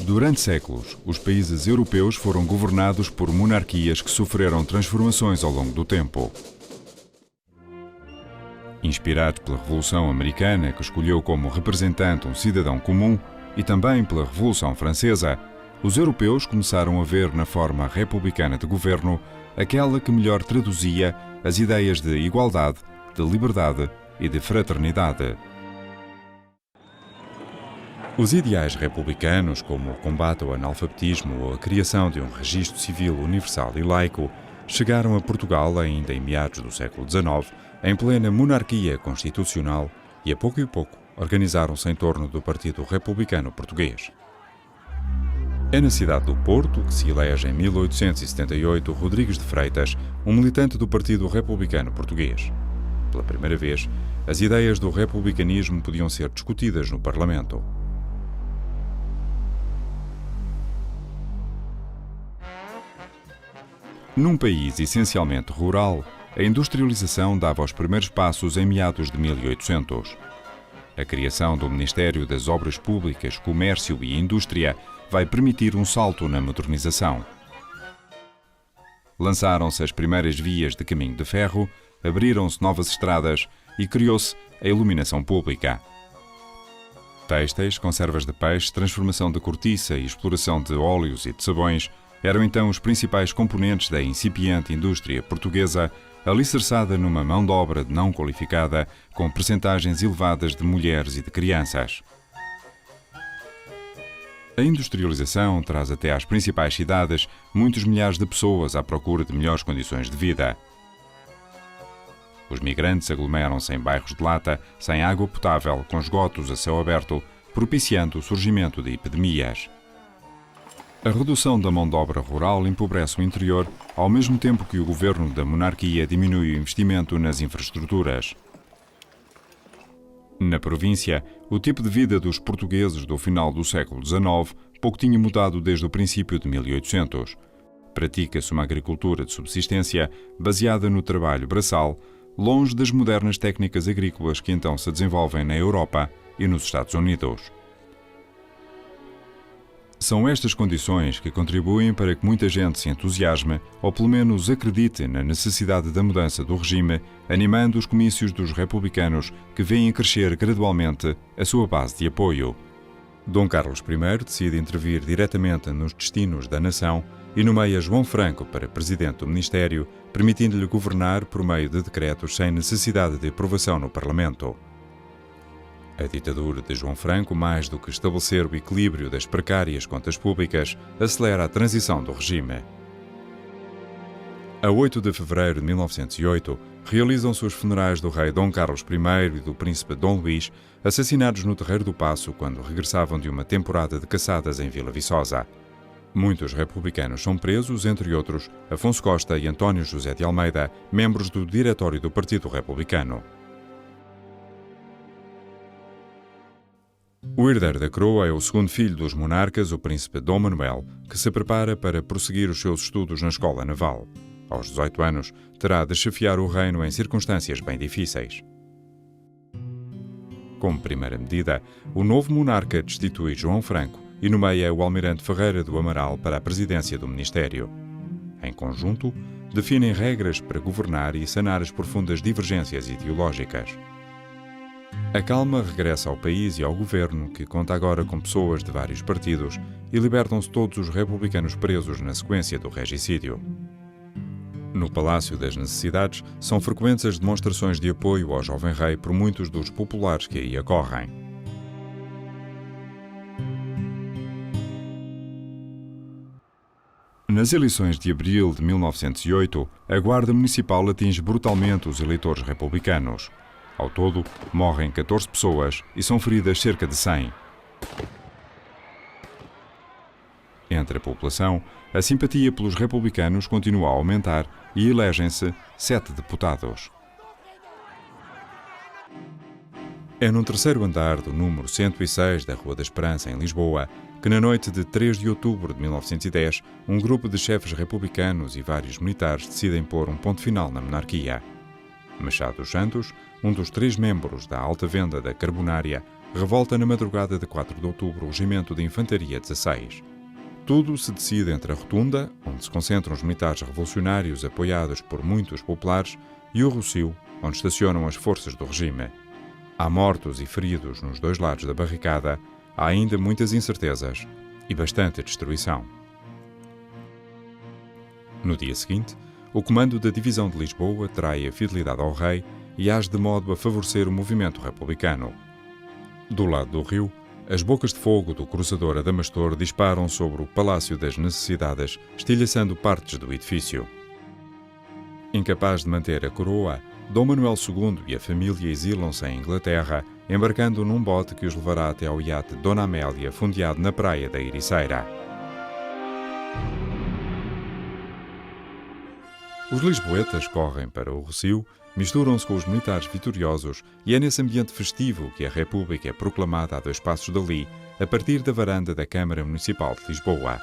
Durante séculos, os países europeus foram governados por monarquias que sofreram transformações ao longo do tempo. Inspirados pela Revolução Americana, que escolheu como representante um cidadão comum, e também pela Revolução Francesa, os europeus começaram a ver na forma republicana de governo aquela que melhor traduzia as ideias de igualdade, de liberdade e de fraternidade. Os ideais republicanos, como o combate ao analfabetismo ou a criação de um registro civil universal e laico, chegaram a Portugal ainda em meados do século XIX, em plena monarquia constitucional, e a pouco organizaram-se em torno do Partido Republicano Português. É na cidade do Porto que se elege em 1878 Rodrigues de Freitas, um militante do Partido Republicano Português. Pela primeira vez, as ideias do republicanismo podiam ser discutidas no Parlamento. Num país essencialmente rural, a industrialização dava os primeiros passos em meados de 1800. A criação do Ministério das Obras Públicas, Comércio e Indústria vai permitir um salto na modernização. Lançaram-se as primeiras vias de caminho de ferro, abriram-se novas estradas e criou-se a iluminação pública. Têxteis, conservas de peixe, transformação de cortiça e exploração de óleos e de sabões eram então os principais componentes da incipiente indústria portuguesa, alicerçada numa mão de obra não qualificada, com percentagens elevadas de mulheres e de crianças. A industrialização traz até às principais cidades muitos milhares de pessoas à procura de melhores condições de vida. Os migrantes aglomeram-se em bairros de lata, sem água potável, com esgotos a céu aberto, propiciando o surgimento de epidemias. A redução da mão de obra rural empobrece o interior, ao mesmo tempo que o governo da monarquia diminui o investimento nas infraestruturas. Na província, o tipo de vida dos portugueses do final do século XIX pouco tinha mudado desde o princípio de 1800. Pratica-se uma agricultura de subsistência baseada no trabalho braçal, longe das modernas técnicas agrícolas que então se desenvolvem na Europa e nos Estados Unidos. São estas condições que contribuem para que muita gente se entusiasme, ou pelo menos acredite na necessidade da mudança do regime, animando os comícios dos republicanos que veem crescer gradualmente a sua base de apoio. Dom Carlos I decide intervir diretamente nos destinos da nação e nomeia João Franco para presidente do Ministério, permitindo-lhe governar por meio de decretos sem necessidade de aprovação no Parlamento. A ditadura de João Franco, mais do que estabelecer o equilíbrio das precárias contas públicas, acelera a transição do regime. A 8 de fevereiro de 1908, realizam-se os funerais do rei Dom Carlos I e do príncipe Dom Luís, assassinados no Terreiro do Paço quando regressavam de uma temporada de caçadas em Vila Viçosa. Muitos republicanos são presos, entre outros, Afonso Costa e António José de Almeida, membros do diretório do Partido Republicano. O herdeiro da coroa é o segundo filho dos monarcas, o príncipe Dom Manuel, que se prepara para prosseguir os seus estudos na escola naval. Aos 18 anos, terá de chefiar o reino em circunstâncias bem difíceis. Como primeira medida, o novo monarca destitui João Franco e nomeia o almirante Ferreira do Amaral para a presidência do Ministério. Em conjunto, definem regras para governar e sanar as profundas divergências ideológicas. A calma regressa ao país e ao governo, que conta agora com pessoas de vários partidos, e libertam-se todos os republicanos presos na sequência do regicídio. No Palácio das Necessidades, são frequentes as demonstrações de apoio ao jovem rei por muitos dos populares que aí acorrem. Nas eleições de abril de 1908, a Guarda Municipal atinge brutalmente os eleitores republicanos. Ao todo, morrem 14 pessoas e são feridas cerca de 100. Entre a população, a simpatia pelos republicanos continua a aumentar e elegem-se 7 deputados. É no terceiro andar do número 106 da Rua da Esperança, em Lisboa, que na noite de 3 de outubro de 1910, um grupo de chefes republicanos e vários militares decidem pôr um ponto final na monarquia. Machado dos Santos, um dos 3 membros da alta venda da Carbonária, revolta na madrugada de 4 de outubro o Regimento de Infantaria 16. Tudo se decide entre a Rotunda, onde se concentram os militares revolucionários apoiados por muitos populares, e o Rossio, onde estacionam as forças do regime. Há mortos e feridos nos dois lados da barricada, há ainda muitas incertezas e bastante destruição. No dia seguinte, o comando da Divisão de Lisboa trai a fidelidade ao rei e age de modo a favorecer o movimento republicano. Do lado do rio, as bocas de fogo do cruzador Adamastor disparam sobre o Palácio das Necessidades, estilhaçando partes do edifício. Incapaz de manter a coroa, Dom Manuel II e a família exilam-se em Inglaterra, embarcando num bote que os levará até ao iate Dona Amélia, fundeado na praia da Ericeira. Os lisboetas correm para o Rossio, misturam-se com os militares vitoriosos e é nesse ambiente festivo que a República é proclamada a 2 passos dali, a partir da varanda da Câmara Municipal de Lisboa.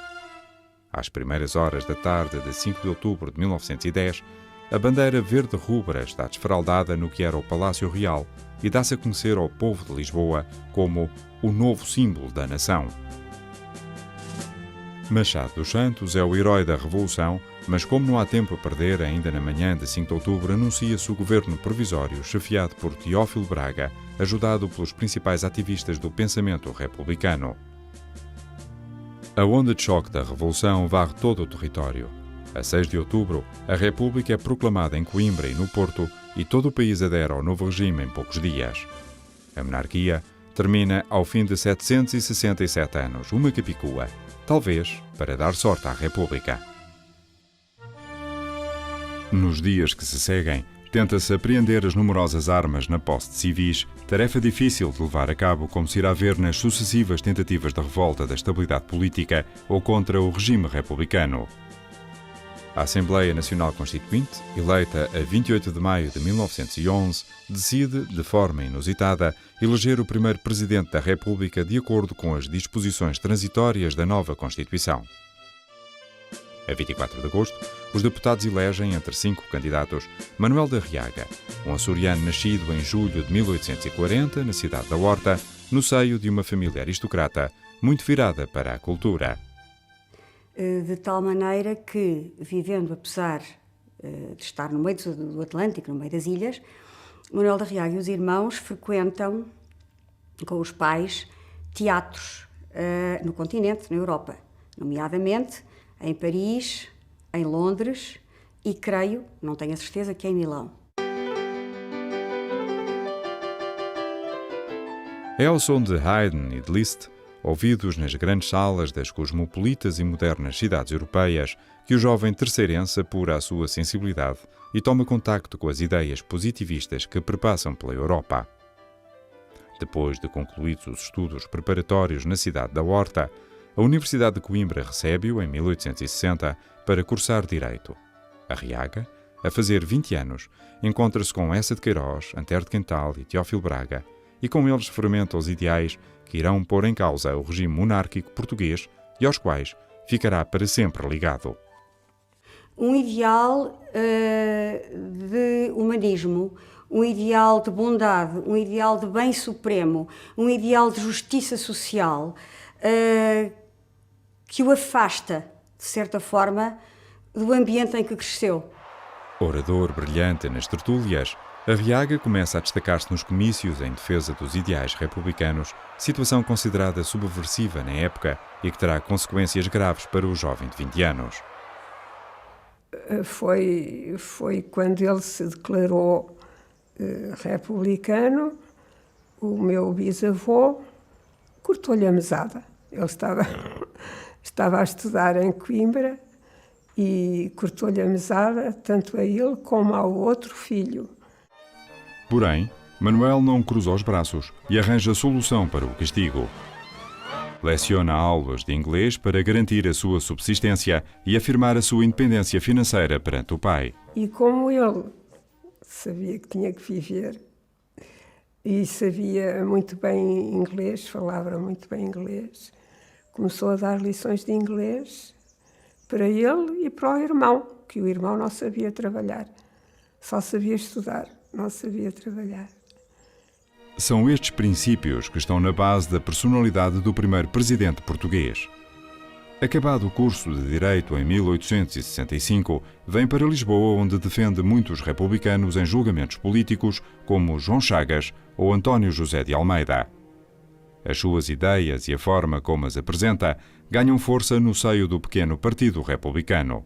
Às primeiras horas da tarde de 5 de outubro de 1910, a bandeira verde-rubra está desfraldada no que era o Palácio Real e dá-se a conhecer ao povo de Lisboa como o novo símbolo da nação. Machado dos Santos é o herói da Revolução, mas como não há tempo a perder, ainda na manhã de 5 de outubro anuncia-se o governo provisório chefiado por Teófilo Braga, ajudado pelos principais ativistas do pensamento republicano. A onda de choque da Revolução varre todo o território. A 6 de outubro, a República é proclamada em Coimbra e no Porto e todo o país adere ao novo regime em poucos dias. A monarquia termina ao fim de 767 anos, uma capicua, talvez para dar sorte à República. Nos dias que se seguem, tenta-se apreender as numerosas armas na posse de civis, tarefa difícil de levar a cabo, como se irá ver nas sucessivas tentativas de revolta da estabilidade política ou contra o regime republicano. A Assembleia Nacional Constituinte, eleita a 28 de maio de 1911, decide, de forma inusitada, eleger o primeiro Presidente da República de acordo com as disposições transitórias da nova Constituição. A 24 de agosto, os deputados elegem entre 5 candidatos Manuel da Arriaga, um açoriano nascido em julho de 1840 na cidade da Horta, no seio de uma família aristocrata muito virada para a cultura. De tal maneira que, vivendo, apesar de estar no meio do Atlântico, no meio das ilhas, Manuel da Arriaga e os irmãos frequentam, com os pais, teatros no continente, na Europa, nomeadamente em Paris, em Londres e, creio, não tenho a certeza, que em Milão. É ao som de Haydn e de Liszt, ouvidos nas grandes salas das cosmopolitas e modernas cidades europeias, que o jovem terceirense apura a sua sensibilidade e toma contacto com as ideias positivistas que perpassam pela Europa. Depois de concluídos os estudos preparatórios na cidade da Horta, a Universidade de Coimbra recebe-o em 1860 para cursar Direito. Arriaga, a fazer 20 anos, encontra-se com Eça de Queiroz, Antero de Quental e Teófilo Braga, e com eles fermenta os ideais que irão pôr em causa o regime monárquico português e aos quais ficará para sempre ligado. Um ideal de humanismo, um ideal de bondade, um ideal de bem supremo, um ideal de justiça social, que o afasta, de certa forma, do ambiente em que cresceu. Orador brilhante nas tertúlias, Arriaga começa a destacar-se nos comícios em defesa dos ideais republicanos, situação considerada subversiva na época e que terá consequências graves para o jovem de 20 anos. Foi quando ele se declarou republicano, o meu bisavô cortou-lhe a mesada. Ele estava a estudar em Coimbra e cortou-lhe a mesada, tanto a ele como ao outro filho. Porém, Manuel não cruza os braços e arranja solução para o castigo. Leciona aulas de inglês para garantir a sua subsistência e afirmar a sua independência financeira perante o pai. E como ele sabia que tinha que viver e sabia muito bem inglês, falava muito bem inglês, começou a dar lições de inglês para ele e para o irmão, que o irmão não sabia trabalhar, só sabia estudar, não sabia trabalhar. São estes princípios que estão na base da personalidade do primeiro presidente português. Acabado o curso de Direito em 1865, vem para Lisboa, onde defende muitos republicanos em julgamentos políticos, como João Chagas ou António José de Almeida. As suas ideias e a forma como as apresenta ganham força no seio do pequeno Partido Republicano.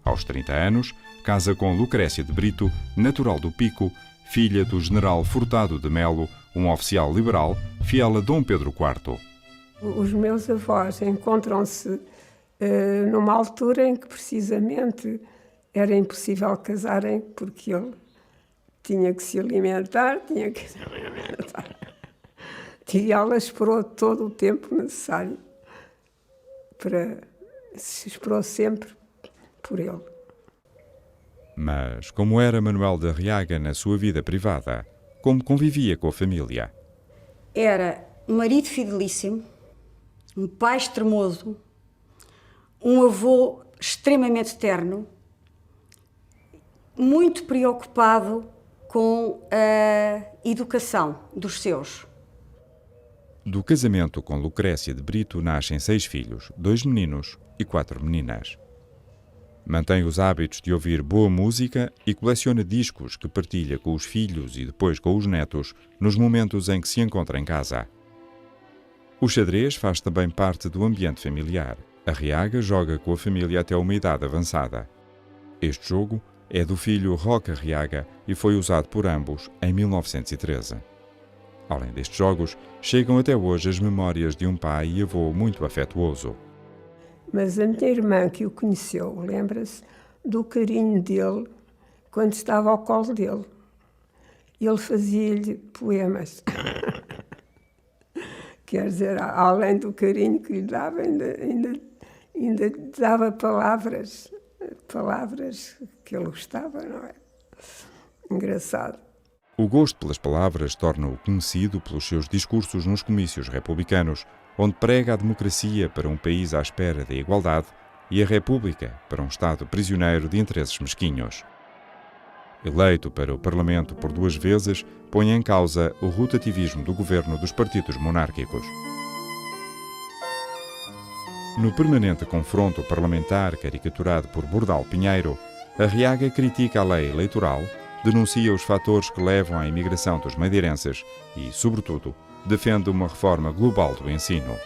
Aos 30 anos, casa com Lucrécia de Brito, natural do Pico, filha do general Furtado de Melo, um oficial liberal, fiel a Dom Pedro IV. Os meus avós encontram-se numa altura em que precisamente era impossível casarem, porque ele tinha que se alimentar, E ela esperou todo o tempo necessário se esperou sempre por ele. Mas como era Manuel de Arriaga na sua vida privada? Como convivia com a família? Era um marido fidelíssimo, um pai extremoso, um avô extremamente terno, muito preocupado com a educação dos seus. Do casamento com Lucrécia de Brito nascem 6 filhos, 2 meninos e 4 meninas. Mantém os hábitos de ouvir boa música e coleciona discos que partilha com os filhos e depois com os netos nos momentos em que se encontra em casa. O xadrez faz também parte do ambiente familiar. Arriaga joga com a família até uma idade avançada. Este jogo é do filho Roque Arriaga e foi usado por ambos em 1913. Além destes jogos, chegam até hoje as memórias de um pai e avô muito afetuoso. Mas a minha irmã que o conheceu, lembra-se do carinho dele quando estava ao colo dele. Ele fazia-lhe poemas. Quer dizer, além do carinho que lhe dava, ainda dava palavras que ele gostava, não é? Engraçado. O gosto pelas palavras torna-o conhecido pelos seus discursos nos comícios republicanos, onde prega a democracia para um país à espera da igualdade e a república para um Estado prisioneiro de interesses mesquinhos. Eleito para o Parlamento por 2 vezes, põe em causa o rotativismo do governo dos partidos monárquicos. No permanente confronto parlamentar caricaturado por Bordal Pinheiro, Arriaga critica a lei eleitoral, denuncia os fatores que levam à imigração dos madeirenses e, sobretudo, defende uma reforma global do ensino.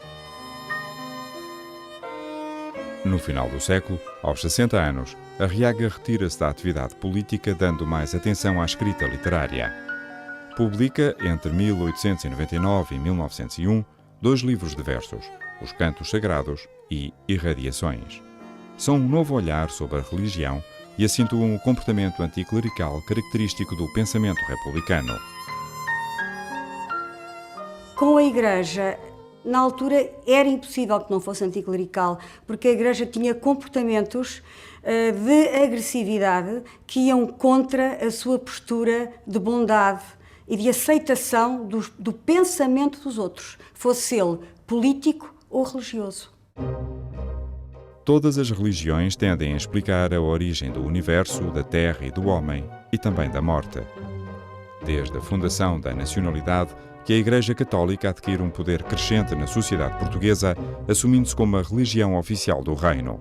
No final do século, aos 60 anos, Arriaga retira-se da atividade política, dando mais atenção à escrita literária. Publica, entre 1899 e 1901, 2 livros de versos, Os Cantos Sagrados e Irradiações. São um novo olhar sobre a religião e acentuam o comportamento anticlerical característico do pensamento republicano. Com a Igreja, na altura, era impossível que não fosse anticlerical, porque a Igreja tinha comportamentos de agressividade que iam contra a sua postura de bondade e de aceitação do pensamento dos outros, fosse ele político ou religioso. Todas as religiões tendem a explicar a origem do universo, da terra e do homem, e também da morte. Desde a fundação da nacionalidade, que a Igreja Católica adquire um poder crescente na sociedade portuguesa, assumindo-se como a religião oficial do reino.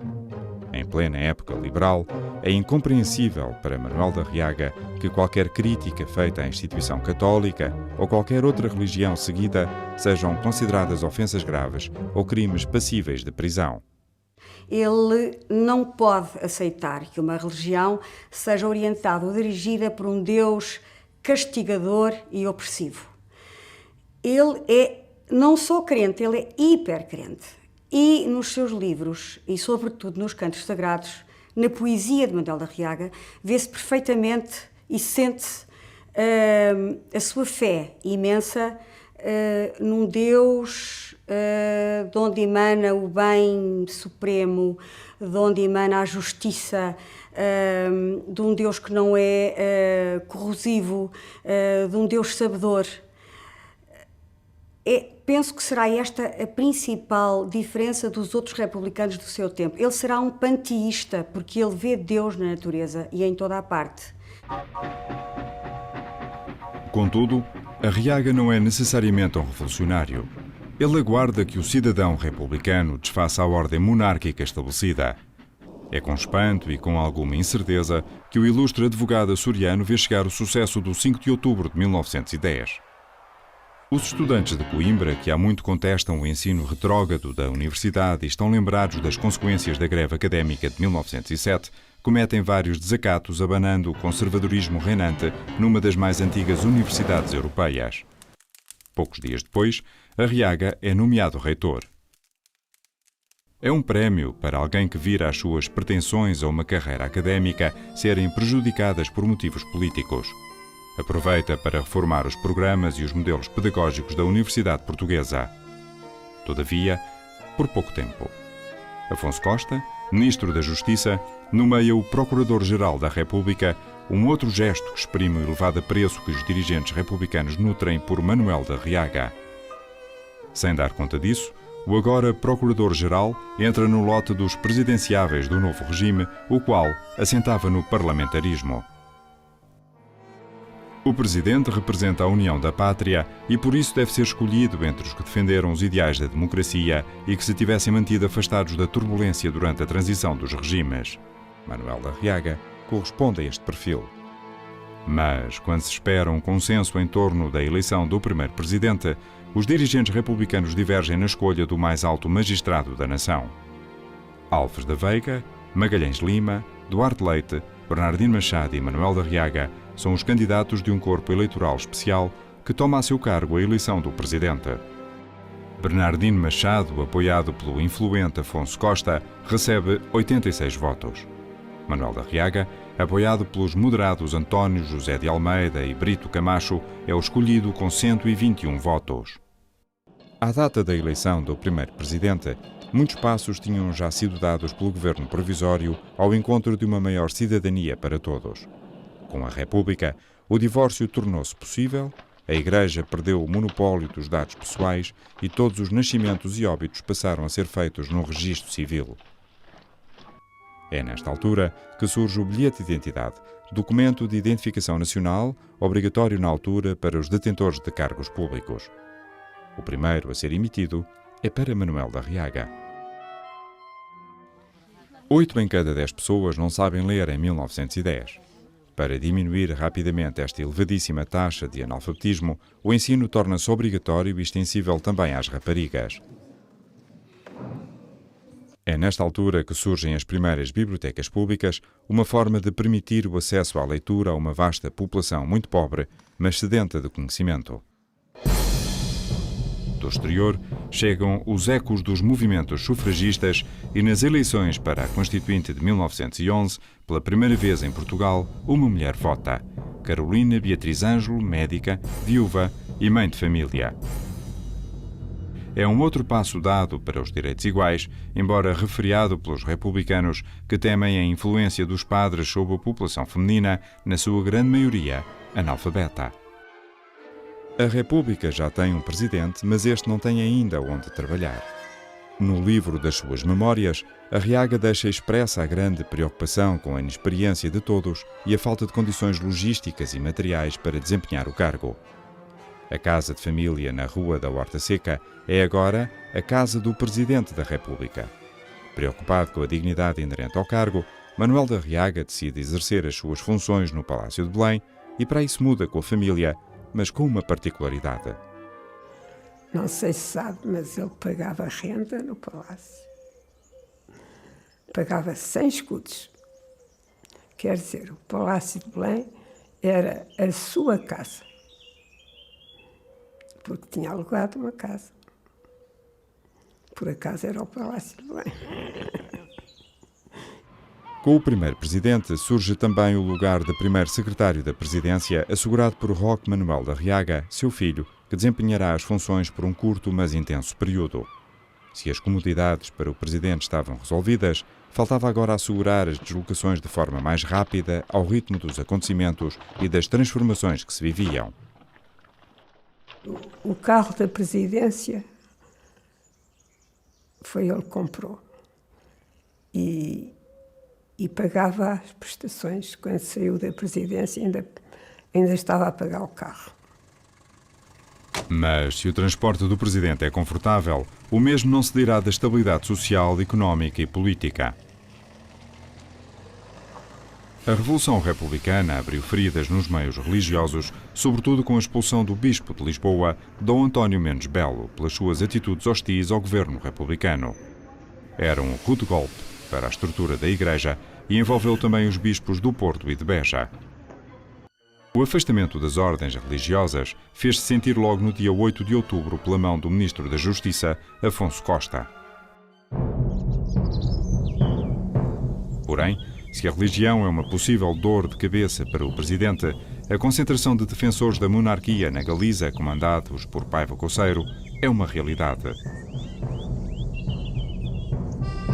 Em plena época liberal, é incompreensível para Manuel de Arriaga que qualquer crítica feita à instituição católica ou qualquer outra religião seguida sejam consideradas ofensas graves ou crimes passíveis de prisão. Ele não pode aceitar que uma religião seja orientada ou dirigida por um Deus castigador e opressivo. Ele é não só crente, ele é hipercrente. E nos seus livros, e sobretudo nos Cantos Sagrados, na poesia de Manuel de Arriaga, vê-se perfeitamente e sente-se a sua fé imensa num Deus de onde emana o bem supremo, de onde emana a justiça, de um Deus que não é corrosivo, de um Deus sabedor. Penso que será esta a principal diferença dos outros republicanos do seu tempo. Ele será um panteísta, porque ele vê Deus na natureza e em toda a parte. Contudo, Arriaga não é necessariamente um revolucionário. Ele aguarda que o cidadão republicano desfaça a ordem monárquica estabelecida. É com espanto e com alguma incerteza que o ilustre advogado açoriano vê chegar o sucesso do 5 de outubro de 1910. Os estudantes de Coimbra, que há muito contestam o ensino retrógrado da universidade e estão lembrados das consequências da greve académica de 1907, cometem vários desacatos abanando o conservadorismo reinante numa das mais antigas universidades europeias. Poucos dias depois, Arriaga é nomeado reitor. É um prémio para alguém que vira as suas pretensões a uma carreira académica serem prejudicadas por motivos políticos. Aproveita para reformar os programas e os modelos pedagógicos da Universidade Portuguesa. Todavia, por pouco tempo. Afonso Costa, Ministro da Justiça, nomeia o Procurador-Geral da República, um outro gesto que exprime o elevado apreço que os dirigentes republicanos nutrem por Manuel de Arriaga. Sem dar conta disso, o agora Procurador-Geral entra no lote dos presidenciáveis do novo regime, o qual assentava no parlamentarismo. O presidente representa a união da pátria e por isso deve ser escolhido entre os que defenderam os ideais da democracia e que se tivessem mantido afastados da turbulência durante a transição dos regimes. Manuel de Arriaga corresponde a este perfil. Mas, quando se espera um consenso em torno da eleição do primeiro presidente, os dirigentes republicanos divergem na escolha do mais alto magistrado da nação. Alves da Veiga, Magalhães Lima, Duarte Leite, Bernardino Machado e Manuel de Arriaga são os candidatos de um corpo eleitoral especial que toma a seu cargo a eleição do presidente. Bernardino Machado, apoiado pelo influente Afonso Costa, recebe 86 votos. Manuel de Arriaga, apoiado pelos moderados António José de Almeida e Brito Camacho, é o escolhido com 121 votos. À data da eleição do primeiro presidente, muitos passos tinham já sido dados pelo governo provisório ao encontro de uma maior cidadania para todos. Com a República, o divórcio tornou-se possível, a Igreja perdeu o monopólio dos dados pessoais e todos os nascimentos e óbitos passaram a ser feitos no registro civil. É nesta altura que surge o bilhete de identidade, documento de identificação nacional, obrigatório na altura para os detentores de cargos públicos. O primeiro a ser emitido é para Manuel de Arriaga. 8 em cada 10 pessoas não sabem ler em 1910. Para diminuir rapidamente esta elevadíssima taxa de analfabetismo, o ensino torna-se obrigatório e extensível também às raparigas. É nesta altura que surgem as primeiras bibliotecas públicas, uma forma de permitir o acesso à leitura a uma vasta população muito pobre, mas sedenta de conhecimento. Do exterior, chegam os ecos dos movimentos sufragistas e nas eleições para a Constituinte de 1911, pela primeira vez em Portugal, uma mulher vota. Carolina Beatriz Ângelo, médica, viúva e mãe de família. É um outro passo dado para os direitos iguais, embora refriado pelos republicanos que temem a influência dos padres sobre a população feminina, na sua grande maioria analfabeta. A República já tem um presidente, mas este não tem ainda onde trabalhar. No livro das suas memórias, Arriaga deixa expressa a grande preocupação com a inexperiência de todos e a falta de condições logísticas e materiais para desempenhar o cargo. A casa de família na Rua da Horta Seca é agora a casa do Presidente da República. Preocupado com a dignidade inerente ao cargo, Manuel de Arriaga decide exercer as suas funções no Palácio de Belém e para isso muda com a família, mas com uma particularidade. Não sei se sabe, mas ele pagava renda no palácio. Pagava 100 escudos. Quer dizer, o Palácio de Belém era a sua casa. Porque tinha alugado uma casa. Por acaso era o Palácio de Belém. Com o primeiro presidente surge também o lugar de primeiro secretário da presidência, assegurado por Roque Manuel de Arriaga, seu filho, que desempenhará as funções por um curto mas intenso período. Se as comodidades para o presidente estavam resolvidas, faltava agora assegurar as deslocações de forma mais rápida ao ritmo dos acontecimentos e das transformações que se viviam. O carro da presidência foi ele que comprou. E pagava as prestações. Quando saiu da presidência, ainda estava a pagar o carro. Mas, se o transporte do presidente é confortável, o mesmo não se dirá da estabilidade social, económica e política. A Revolução Republicana abriu feridas nos meios religiosos, sobretudo com a expulsão do bispo de Lisboa, Dom António Mendes Belo, pelas suas atitudes hostis ao governo republicano. Era um rude golpe para a estrutura da Igreja e envolveu também os bispos do Porto e de Beja. O afastamento das ordens religiosas fez-se sentir logo no dia 8 de outubro pela mão do Ministro da Justiça, Afonso Costa. Porém, se a religião é uma possível dor de cabeça para o Presidente, a concentração de defensores da monarquia na Galiza, comandados por Paiva Couceiro, é uma realidade.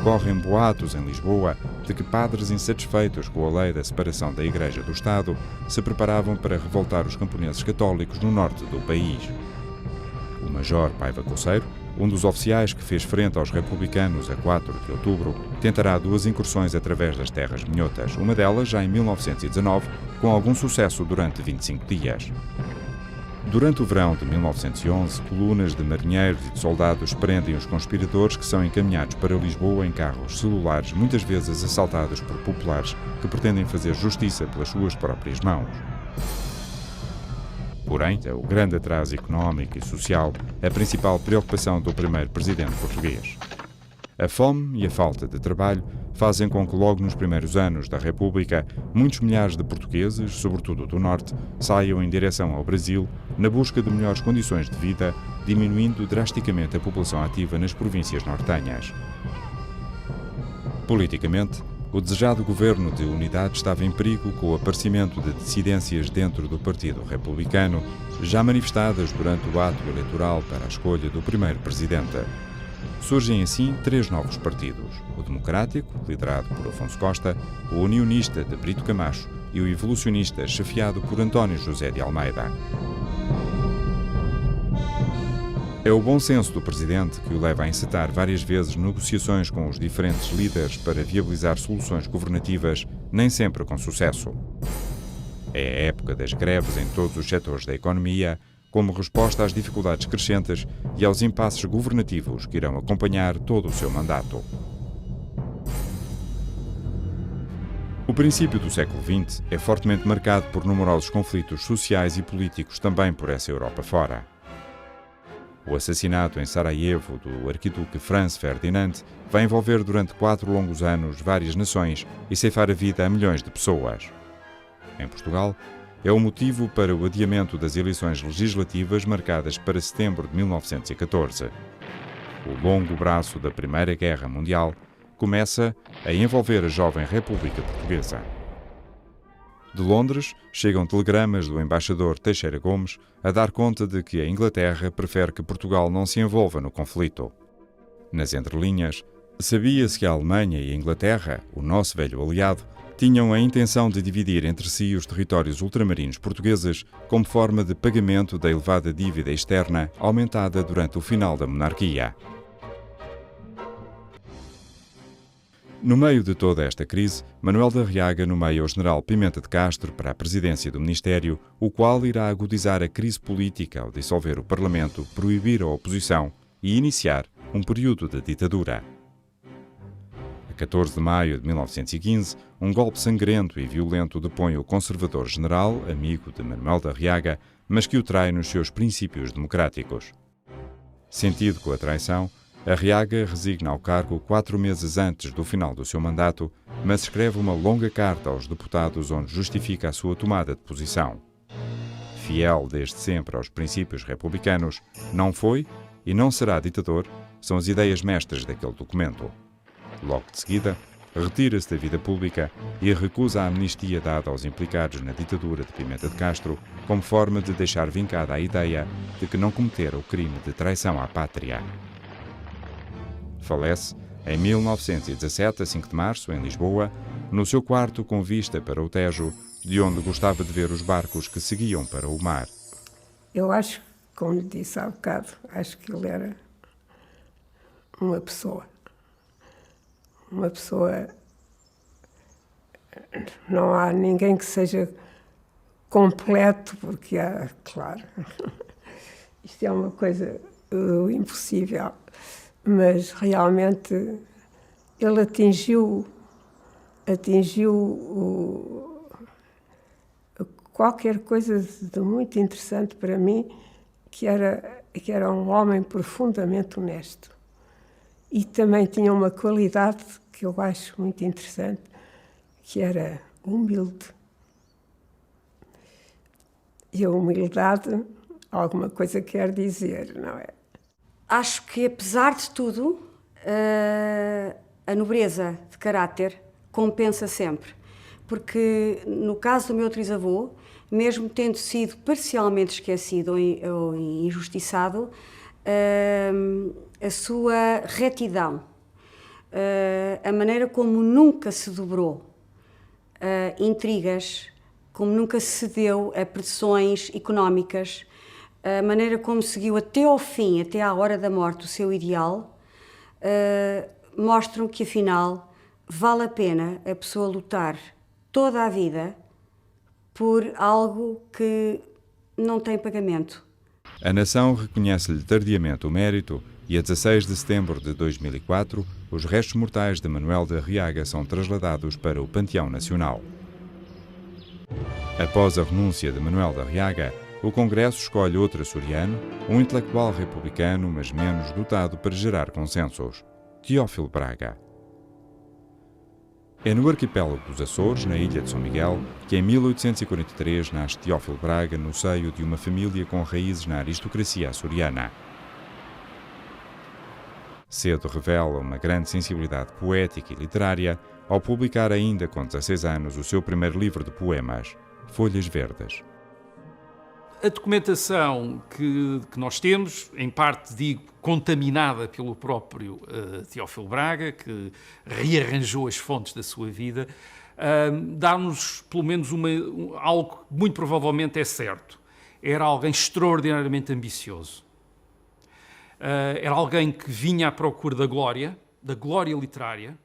Correm boatos em Lisboa de que padres insatisfeitos com a lei da separação da Igreja do Estado se preparavam para revoltar os camponeses católicos no norte do país. O major Paiva Couceiro, um dos oficiais que fez frente aos republicanos a 4 de outubro, tentará 2 incursões através das terras minhotas, uma delas já em 1919, com algum sucesso durante 25 dias. Durante o verão de 1911, colunas de marinheiros e de soldados prendem os conspiradores que são encaminhados para Lisboa em carros celulares, muitas vezes assaltados por populares que pretendem fazer justiça pelas suas próprias mãos. Porém, é o grande atraso económico e social a principal preocupação do primeiro presidente português. A fome e a falta de trabalho fazem com que logo nos primeiros anos da República muitos milhares de portugueses, sobretudo do Norte, saiam em direção ao Brasil na busca de melhores condições de vida, diminuindo drasticamente a população ativa nas províncias nortenhas. Politicamente, o desejado governo de unidade estava em perigo com o aparecimento de dissidências dentro do Partido Republicano, já manifestadas durante o ato eleitoral para a escolha do primeiro presidente. Surgem assim 3 novos partidos: o Democrático, liderado por Afonso Costa, o Unionista de Brito Camacho e o Evolucionista, chefiado por António José de Almeida. É o bom senso do presidente que o leva a encetar várias vezes negociações com os diferentes líderes para viabilizar soluções governativas, nem sempre com sucesso. É a época das greves em todos os setores da economia, como resposta às dificuldades crescentes e aos impasses governativos que irão acompanhar todo o seu mandato. O princípio do século XX é fortemente marcado por numerosos conflitos sociais e políticos também por essa Europa fora. O assassinato em Sarajevo do arquiduque Franz Ferdinand vai envolver durante 4 longos anos várias nações e ceifar a vida a milhões de pessoas. Em Portugal, é o motivo para o adiamento das eleições legislativas marcadas para setembro de 1914. O longo braço da Primeira Guerra Mundial começa a envolver a jovem República Portuguesa. De Londres, chegam telegramas do embaixador Teixeira Gomes a dar conta de que a Inglaterra prefere que Portugal não se envolva no conflito. Nas entrelinhas, sabia-se que a Alemanha e a Inglaterra, o nosso velho aliado, tinham a intenção de dividir entre si os territórios ultramarinos portugueses como forma de pagamento da elevada dívida externa aumentada durante o final da monarquia. No meio de toda esta crise, Manuel de Arriaga nomeia o general Pimenta de Castro para a presidência do Ministério, o qual irá agudizar a crise política ao dissolver o Parlamento, proibir a oposição e iniciar um período de ditadura. A 14 de maio de 1915, um golpe sangrento e violento depõe o conservador general, amigo de Manuel de Arriaga, mas que o trai nos seus princípios democráticos. Sentido com a traição, Arriaga resigna ao cargo 4 meses antes do final do seu mandato, mas escreve uma longa carta aos deputados onde justifica a sua tomada de posição. Fiel desde sempre aos princípios republicanos, não foi e não será ditador, são as ideias mestras daquele documento. Logo de seguida, retira-se da vida pública e recusa a amnistia dada aos implicados na ditadura de Pimenta de Castro, como forma de deixar vincada a ideia de que não cometera o crime de traição à pátria. Falece em 1917, a 5 de março, em Lisboa, no seu quarto com vista para o Tejo, de onde gostava de ver os barcos que seguiam para o mar. Eu acho, como disse há bocado, acho que ele era uma pessoa. Uma pessoa... Não há ninguém que seja completo, porque há, claro. isto é uma coisa impossível, mas realmente ele atingiu qualquer coisa de muito interessante para mim, que era um homem profundamente honesto. E também tinha uma qualidade que eu acho muito interessante, que era humilde. E a humildade, alguma coisa quer dizer, não é? Acho que, apesar de tudo, a nobreza de caráter compensa sempre. Porque, no caso do meu trisavô, mesmo tendo sido parcialmente esquecido ou injustiçado, a sua retidão, a maneira como nunca se dobrou a intrigas, como nunca cedeu a pressões económicas, a maneira como seguiu até ao fim, até à hora da morte, o seu ideal, mostram que, afinal, vale a pena a pessoa lutar toda a vida por algo que não tem pagamento. A nação reconhece-lhe tardiamente o mérito e, a 16 de setembro de 2004, os restos mortais de Manuel de Arriaga são trasladados para o Panteão Nacional. Após a renúncia de Manuel de Arriaga, o Congresso escolhe outro açoriano, um intelectual republicano, mas menos dotado para gerar consensos: Teófilo Braga. É no arquipélago dos Açores, na ilha de São Miguel, que em 1843 nasce Teófilo Braga no seio de uma família com raízes na aristocracia açoriana. Cedo revela uma grande sensibilidade poética e literária ao publicar ainda com 16 anos o seu primeiro livro de poemas, Folhas Verdes. A documentação que nós temos, em parte, digo, contaminada pelo próprio Teófilo Braga, que rearranjou as fontes da sua vida, dá-nos, pelo menos, algo que muito provavelmente é certo. Era alguém extraordinariamente ambicioso. Era alguém que vinha à procura da glória literária,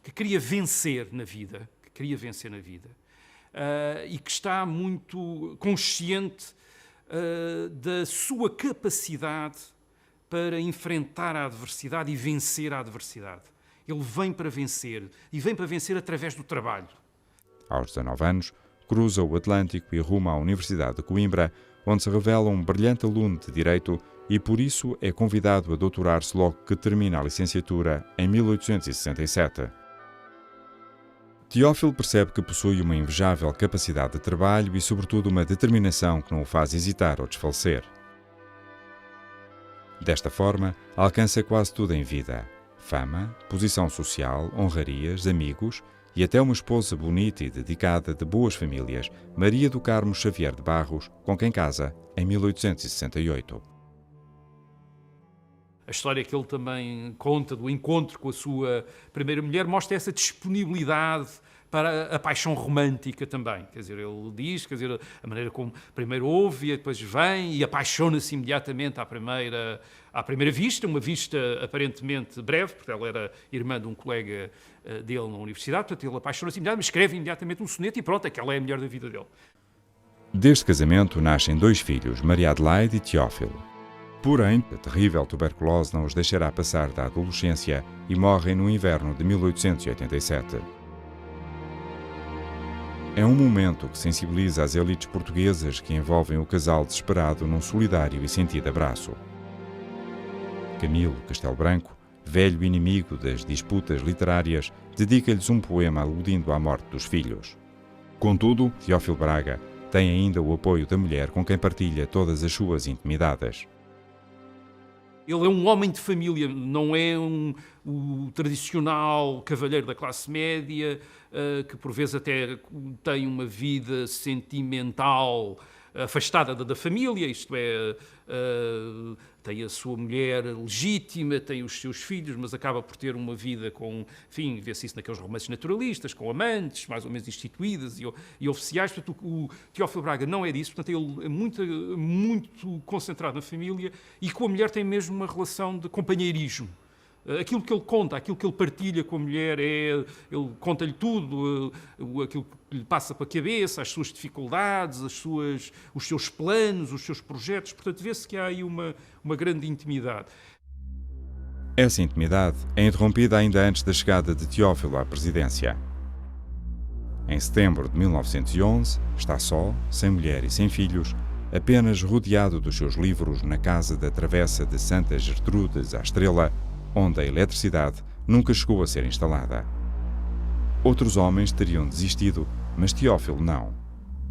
que queria vencer na vida, e que está muito consciente da sua capacidade para enfrentar a adversidade e vencer a adversidade. Ele vem para vencer, e vem para vencer através do trabalho. Aos 19 anos, cruza o Atlântico e ruma à Universidade de Coimbra, onde se revela um brilhante aluno de Direito e, por isso, é convidado a doutorar-se logo que termina a licenciatura em 1867. Teófilo percebe que possui uma invejável capacidade de trabalho e, sobretudo, uma determinação que não o faz hesitar ou desfalecer. Desta forma, alcança quase tudo em vida: fama, posição social, honrarias, amigos e até uma esposa bonita e dedicada, de boas famílias, Maria do Carmo Xavier de Barros, com quem casa em 1868. A história que ele também conta do encontro com a sua primeira mulher mostra essa disponibilidade para a paixão romântica também. Quer dizer, ele diz, a maneira como primeiro ouve e depois vem e apaixona-se imediatamente à primeira vista, uma vista aparentemente breve, porque ela era irmã de um colega dele na universidade, portanto ele apaixona-se imediatamente, escreve imediatamente um soneto e pronto, aquela é a mulher da vida dele. Deste casamento nascem 2 filhos, Maria Adelaide e Teófilo. Porém, a terrível tuberculose não os deixará passar da adolescência e morrem no inverno de 1887. É um momento que sensibiliza as elites portuguesas que envolvem o casal desesperado num solidário e sentido abraço. Camilo Castelo Branco, velho inimigo das disputas literárias, dedica-lhes um poema aludindo à morte dos filhos. Contudo, Teófilo Braga tem ainda o apoio da mulher com quem partilha todas as suas intimidades. Ele é um homem de família, não é o tradicional cavalheiro da classe média, que por vezes até tem uma vida sentimental afastada da família, isto é, tem a sua mulher legítima, tem os seus filhos, mas acaba por ter uma vida com, enfim, vê-se isso naqueles romances naturalistas, com amantes, mais ou menos instituídas e oficiais. Portanto, o Teófilo Braga não é disso, portanto, ele é muito concentrado na família e com a mulher tem mesmo uma relação de companheirismo. aquilo que ele conta, aquilo que ele partilha com a mulher, ele conta-lhe tudo, aquilo que lhe passa pela cabeça, as suas dificuldades, os seus planos, os seus projetos. Portanto, vê-se que há aí uma grande intimidade. Essa intimidade é interrompida ainda antes da chegada de Teófilo à presidência. Em setembro de 1911, está só, sem mulher e sem filhos, apenas rodeado dos seus livros na casa da Travessa de Santa Gertrudes à Estrela, onde a eletricidade nunca chegou a ser instalada. Outros homens teriam desistido, mas Teófilo não.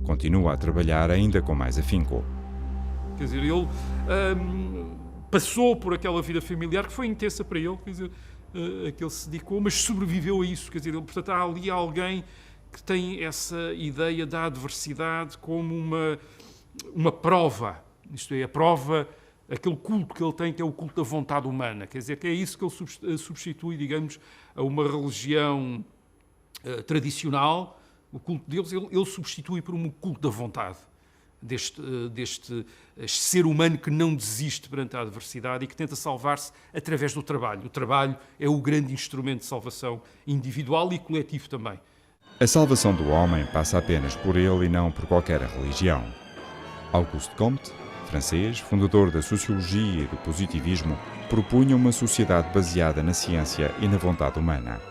Continua a trabalhar ainda com mais afinco. Quer dizer, ele passou por aquela vida familiar que foi intensa para ele, quer dizer, a que ele se dedicou, mas sobreviveu a isso. Quer dizer, portanto, há ali alguém que tem essa ideia da adversidade como uma prova, isto é, a prova, aquele culto que ele tem, que é o culto da vontade humana, quer dizer, que é isso que ele substitui, digamos, a uma religião tradicional, o culto deles, ele substitui por um culto da vontade, deste ser humano que não desiste perante a adversidade e que tenta salvar-se através do trabalho. O trabalho é o grande instrumento de salvação individual e coletivo também. A salvação do homem passa apenas por ele e não por qualquer religião. Auguste Comte, francês, fundador da sociologia e do positivismo, propunha uma sociedade baseada na ciência e na vontade humana.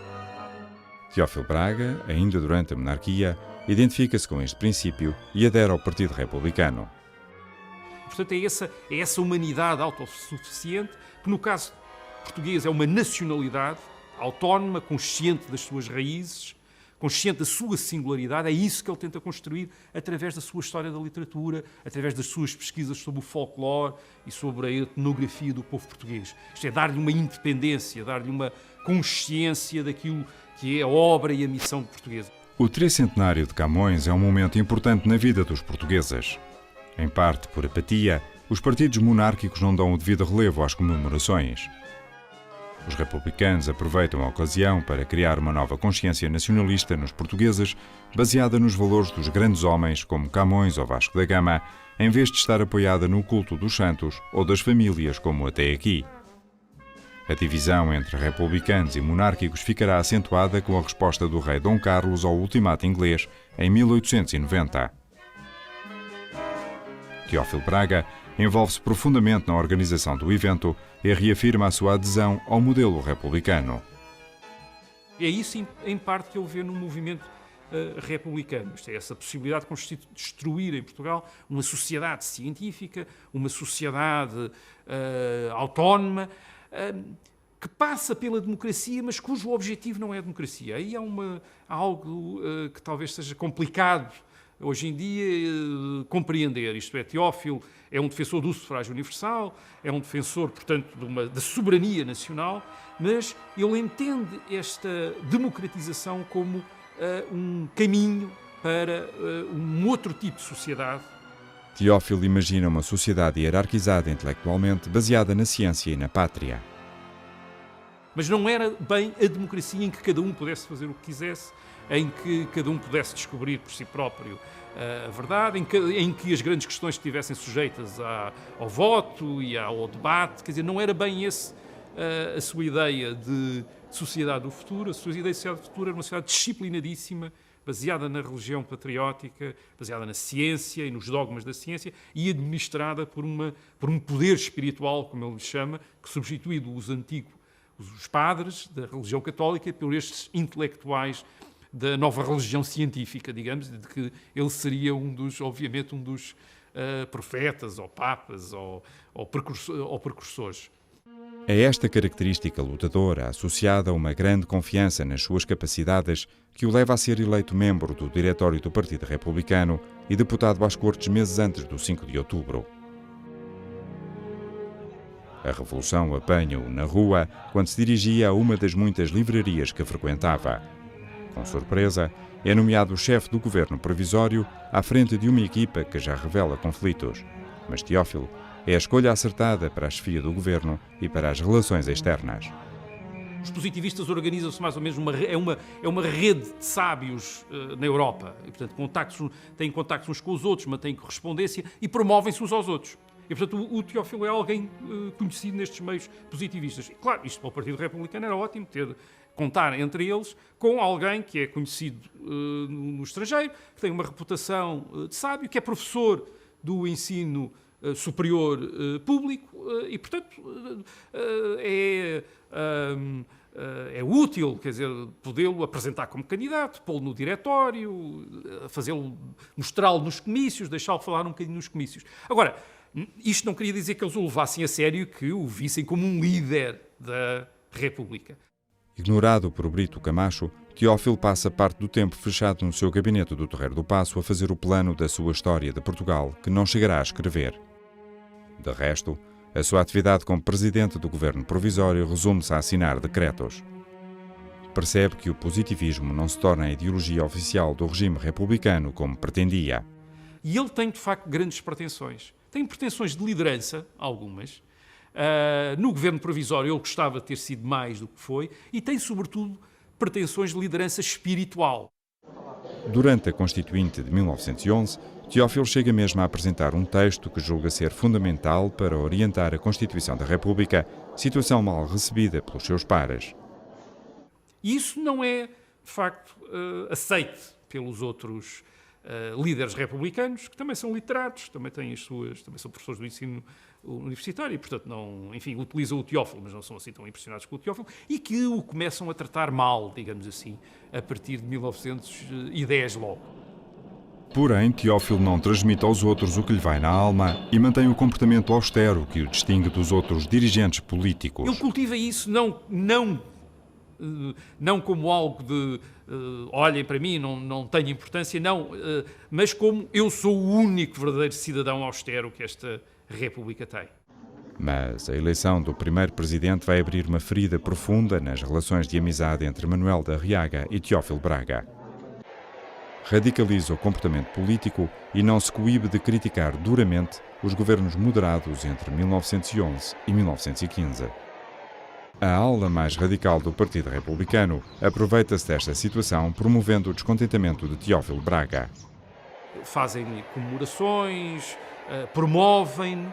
Teófilo Braga, ainda durante a monarquia, identifica-se com este princípio e adere ao Partido Republicano. Portanto, é essa humanidade autossuficiente, que no caso português é uma nacionalidade autónoma, consciente das suas raízes, consciente da sua singularidade. É isso que ele tenta construir através da sua história da literatura, através das suas pesquisas sobre o folclore e sobre a etnografia do povo português. Isto é, dar-lhe uma independência, dar-lhe uma consciência daquilo que é a obra e a missão portuguesa. O tricentenário de Camões é um momento importante na vida dos portugueses. Em parte por apatia, os partidos monárquicos não dão o devido relevo às comemorações. Os republicanos aproveitam a ocasião para criar uma nova consciência nacionalista nos portugueses, baseada nos valores dos grandes homens como Camões ou Vasco da Gama, em vez de estar apoiada no culto dos santos ou das famílias como até aqui. A divisão entre republicanos e monárquicos ficará acentuada com a resposta do rei Dom Carlos ao ultimato inglês em 1890. Teófilo Braga envolve-se profundamente na organização do evento e reafirma a sua adesão ao modelo republicano. É isso, em parte, que ele vê no movimento republicano. Isto é, essa possibilidade de construir em Portugal uma sociedade científica, uma sociedade autónoma, que passa pela democracia, mas cujo objetivo não é a democracia. Aí há algo que talvez seja complicado hoje em dia compreender. Isto é, Teófilo é um defensor do sufrágio universal, é um defensor, portanto, da soberania nacional, mas ele entende esta democratização como um caminho para um outro tipo de sociedade. Teófilo imagina uma sociedade hierarquizada intelectualmente, baseada na ciência e na pátria. Mas não era bem a democracia em que cada um pudesse fazer o que quisesse, em que cada um pudesse descobrir por si próprio a verdade, em que as grandes questões estivessem sujeitas ao voto e ao debate. Quer dizer, não era bem esse a sua ideia de sociedade do futuro. A sua ideia de sociedade do futuro era uma sociedade disciplinadíssima, baseada na religião patriótica, baseada na ciência e nos dogmas da ciência e administrada por um poder espiritual, como ele lhe chama, que substitui os padres da religião católica por estes intelectuais da nova religião científica, digamos, de que ele seria obviamente um dos profetas ou papas ou precursores. É esta característica lutadora, associada a uma grande confiança nas suas capacidades, que o leva a ser eleito membro do diretório do Partido Republicano e deputado às Cortes meses antes do 5 de outubro. A Revolução apanha-o na rua quando se dirigia a uma das muitas livrarias que frequentava. Com surpresa, é nomeado chefe do governo provisório à frente de uma equipa que já revela conflitos. Mas Teófilo é a escolha acertada para a chefia do governo e para as relações externas. Os positivistas organizam-se mais ou menos, é uma rede de sábios na Europa. E, portanto, têm contactos uns com os outros, mantêm correspondência e promovem-se uns aos outros. E, portanto, o Teófilo é alguém conhecido nestes meios positivistas. E, claro, isto para o Partido Republicano era ótimo, contar entre eles com alguém que é conhecido no estrangeiro, que tem uma reputação de sábio, que é professor do ensino superior público e, portanto, é útil, quer dizer, podê-lo apresentar como candidato, pô-lo no diretório, mostrá-lo nos comícios, deixá-lo falar um bocadinho nos comícios. Agora, isto não queria dizer que eles o levassem a sério e que o vissem como um líder da República. Ignorado por Brito Camacho, Teófilo passa parte do tempo fechado no seu gabinete do Terreiro do Paço a fazer o plano da sua história de Portugal, que não chegará a escrever. De resto, a sua atividade como presidente do governo provisório resume-se a assinar decretos. Percebe que o positivismo não se torna a ideologia oficial do regime republicano como pretendia. E ele tem, de facto, grandes pretensões. Tem pretensões de liderança, algumas. No governo provisório ele gostava de ter sido mais do que foi e tem, sobretudo, pretensões de liderança espiritual. Durante a Constituinte de 1911, Teófilo chega mesmo a apresentar um texto que julga ser fundamental para orientar a Constituição da República, situação mal recebida pelos seus pares. E isso não é, de facto, aceite pelos outros líderes republicanos, que também são literatos, também são professores do ensino universitário e, portanto, utilizam o Teófilo, mas não são assim tão impressionados com o Teófilo, e que o começam a tratar mal, digamos assim, a partir de 1910 logo. Porém, Teófilo não transmite aos outros o que lhe vai na alma e mantém o comportamento austero que o distingue dos outros dirigentes políticos. Ele cultiva isso não como algo de olhem para mim, não tenho importância, mas como eu sou o único verdadeiro cidadão austero que esta República tem. Mas a eleição do primeiro presidente vai abrir uma ferida profunda nas relações de amizade entre Manuel da Arriaga e Teófilo Braga. Radicaliza o comportamento político e não se coíbe de criticar duramente os governos moderados entre 1911 e 1915. A ala mais radical do Partido Republicano aproveita-se desta situação, promovendo o descontentamento de Teófilo Braga. Fazem comemorações, promovem,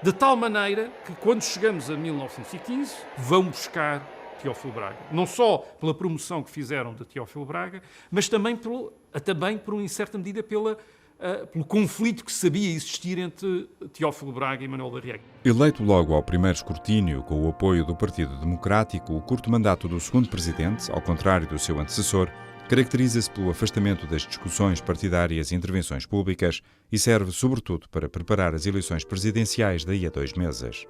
de tal maneira que, quando chegamos a 1915, vão buscar Teófilo Braga. Não só pela promoção que fizeram de Teófilo Braga, mas também por uma certa medida, pelo conflito que sabia existir entre Teófilo Braga e Manuel da Arriaga. Eleito logo ao primeiro escrutínio com o apoio do Partido Democrático, o curto mandato do segundo presidente, ao contrário do seu antecessor, caracteriza-se pelo afastamento das discussões partidárias e intervenções públicas e serve, sobretudo, para preparar as eleições presidenciais daí a 2 meses.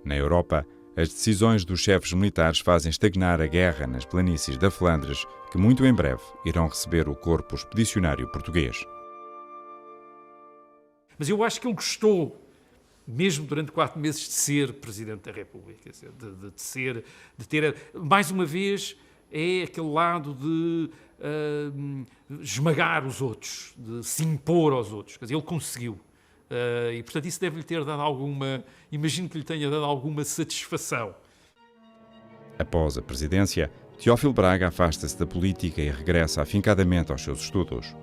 Na Europa, as decisões dos chefes militares fazem estagnar a guerra nas planícies da Flandres, que muito em breve irão receber o corpo expedicionário português. Mas eu acho que ele gostou, mesmo durante 4 meses, de ser Presidente da República, de ter, mais uma vez, é aquele lado de esmagar os outros, de se impor aos outros. Quer dizer, ele conseguiu. E, portanto, isso deve-lhe ter dado imagino que lhe tenha dado alguma satisfação. Após a presidência, Teófilo Braga afasta-se da política e regressa afincadamente aos seus estudos.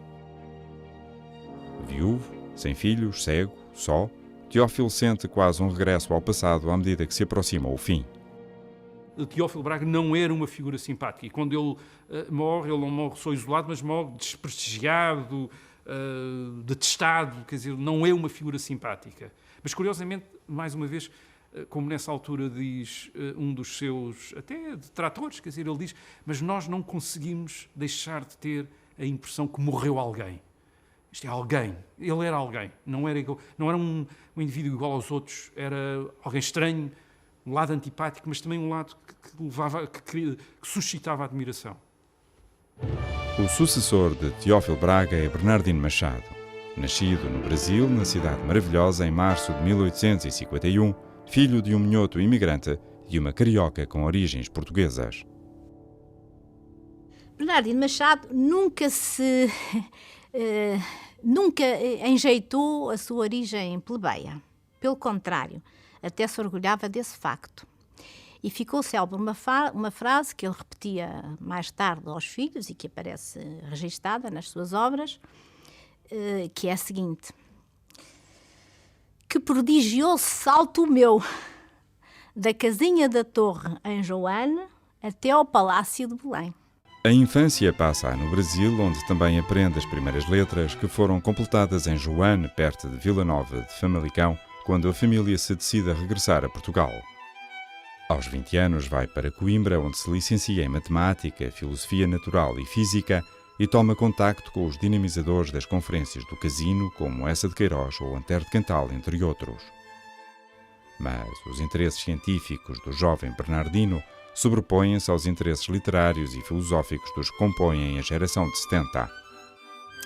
Viúvo, sem filhos, cego, só, Teófilo sente quase um regresso ao passado à medida que se aproxima o fim. Teófilo Braga não era uma figura simpática e quando ele morre, ele não morre só isolado, mas morre desprestigiado, detestado, quer dizer, não é uma figura simpática. Mas, curiosamente, mais uma vez, como nessa altura diz um dos seus, até detratores, quer dizer, ele diz, mas nós não conseguimos deixar de ter a impressão que morreu alguém. Isto é alguém, ele era alguém, não era um indivíduo igual aos outros, era alguém estranho, um lado antipático, mas também um lado que suscitava admiração. O sucessor de Teófilo Braga é Bernardino Machado. Nascido no Brasil, na Cidade Maravilhosa, em março de 1851, filho de um minhoto imigrante e uma carioca com origens portuguesas. Bernardino Machado nunca enjeitou a sua origem plebeia. Pelo contrário, até se orgulhava desse facto. E ficou célebre uma frase que ele repetia mais tarde aos filhos e que aparece registada nas suas obras, que é a seguinte: Que prodigioso salto o meu! Da casinha da Torre, em Joane, até ao Palácio de Belém. A infância passa no Brasil, onde também aprende as primeiras letras, que foram completadas em Joane, perto de Vila Nova de Famalicão, quando a família se decide a regressar a Portugal. Aos 20 anos vai para Coimbra, onde se licencia em Matemática, Filosofia Natural e Física e toma contacto com os dinamizadores das conferências do Casino, como essa de Queiroz ou Antero de Cantal, entre outros. Mas os interesses científicos do jovem Bernardino sobrepõem-se aos interesses literários e filosóficos dos que compõem a geração de 70.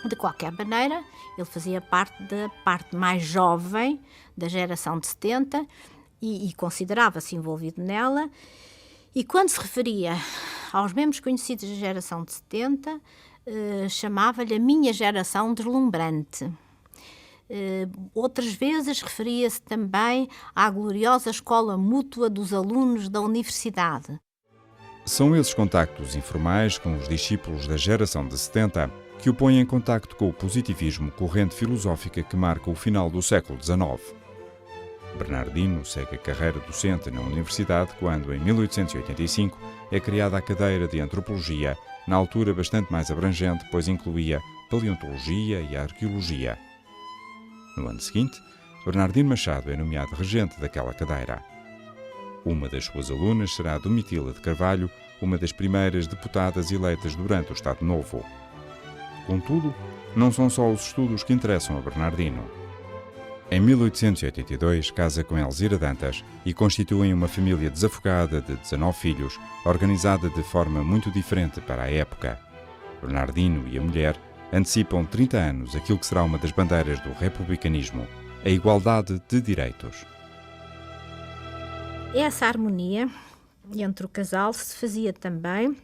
De qualquer maneira, ele fazia parte da parte mais jovem da geração de 70 e considerava-se envolvido nela. E quando se referia aos membros conhecidos da geração de 70, chamava-lhe a minha geração deslumbrante. Outras vezes referia-se também à gloriosa escola mútua dos alunos da universidade. São esses contactos informais com os discípulos da geração de 70 que o põem em contacto com o positivismo, corrente filosófica que marca o final do século XIX. Bernardino segue a carreira docente na universidade quando, em 1885, é criada a cadeira de Antropologia, na altura bastante mais abrangente, pois incluía Paleontologia e Arqueologia. No ano seguinte, Bernardino Machado é nomeado regente daquela cadeira. Uma das suas alunas será Domitila de Carvalho, uma das primeiras deputadas eleitas durante o Estado Novo. Contudo, não são só os estudos que interessam a Bernardino. Em 1882, casa com Elzira Dantas e constituem uma família desafogada de 19 filhos, organizada de forma muito diferente para a época. Bernardino e a mulher antecipam 30 anos aquilo que será uma das bandeiras do republicanismo, a igualdade de direitos. Essa harmonia entre o casal se fazia também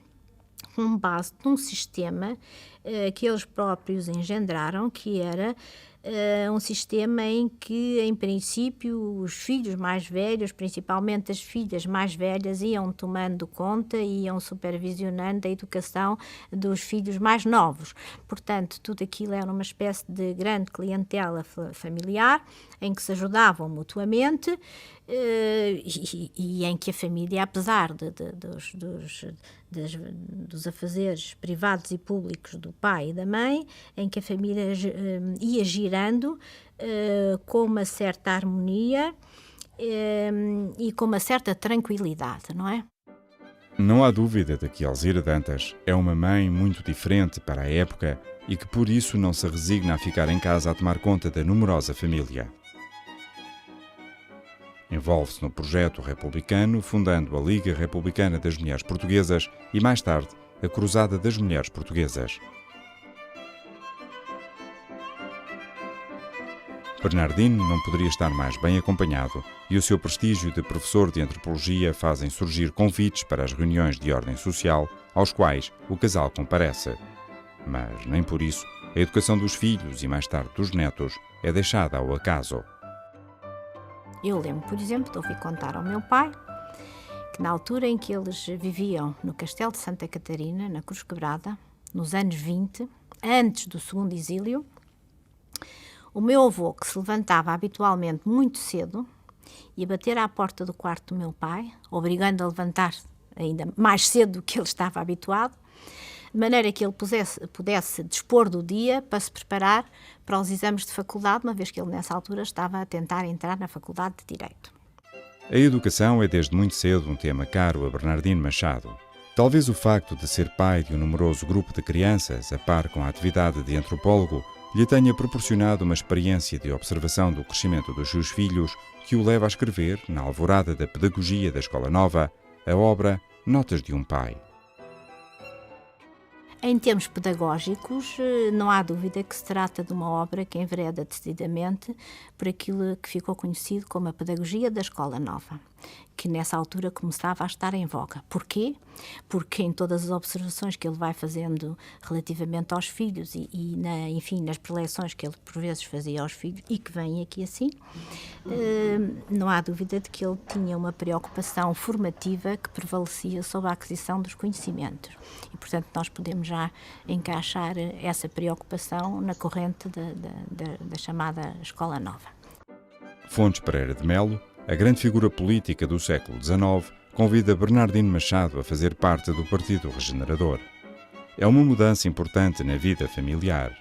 com base num sistema que eles próprios engendraram, que era um sistema em que, em princípio, os filhos mais velhos, principalmente as filhas mais velhas, iam tomando conta e iam supervisionando a educação dos filhos mais novos. Portanto, tudo aquilo era uma espécie de grande clientela familiar, em que se ajudavam mutuamente e em que a família, apesar dos afazeres privados e públicos do pai e da mãe, em que a família ia girando com uma certa harmonia e com uma certa tranquilidade, não é? Não há dúvida de que Elzira Dantas é uma mãe muito diferente para a época e que por isso não se resigna a ficar em casa a tomar conta da numerosa família. Envolve-se no projeto republicano, fundando a Liga Republicana das Mulheres Portuguesas e, mais tarde, a Cruzada das Mulheres Portuguesas. Bernardino não poderia estar mais bem acompanhado e o seu prestígio de professor de antropologia fazem surgir convites para as reuniões de ordem social aos quais o casal comparece. Mas, nem por isso, a educação dos filhos e, mais tarde, dos netos é deixada ao acaso. Eu lembro, por exemplo, de ouvir contar ao meu pai que na altura em que eles viviam no Castelo de Santa Catarina, na Cruz Quebrada, nos anos 20, antes do segundo exílio, o meu avô, que se levantava habitualmente muito cedo, ia bater à porta do quarto do meu pai, obrigando a levantar ainda mais cedo do que ele estava habituado, de maneira que ele pudesse dispor do dia para se preparar para os exames de faculdade, uma vez que ele nessa altura estava a tentar entrar na Faculdade de Direito. A educação é desde muito cedo um tema caro a Bernardino Machado. Talvez o facto de ser pai de um numeroso grupo de crianças, a par com a atividade de antropólogo, lhe tenha proporcionado uma experiência de observação do crescimento dos seus filhos que o leva a escrever, na alvorada da pedagogia da Escola Nova, a obra Notas de um Pai. Em termos pedagógicos, não há dúvida que se trata de uma obra que envereda decididamente por aquilo que ficou conhecido como a pedagogia da Escola Nova, que nessa altura começava a estar em voga. Porquê? Porque em todas as observações que ele vai fazendo relativamente aos filhos enfim, nas preleções que ele por vezes fazia aos filhos e que vêm aqui assim, não há dúvida de que ele tinha uma preocupação formativa que prevalecia sobre a aquisição dos conhecimentos. E, portanto, nós podemos já encaixar essa preocupação na corrente da chamada Escola Nova. Fontes Pereira de Melo, a grande figura política do século XIX, convida Bernardino Machado a fazer parte do Partido Regenerador. É uma mudança importante na vida familiar.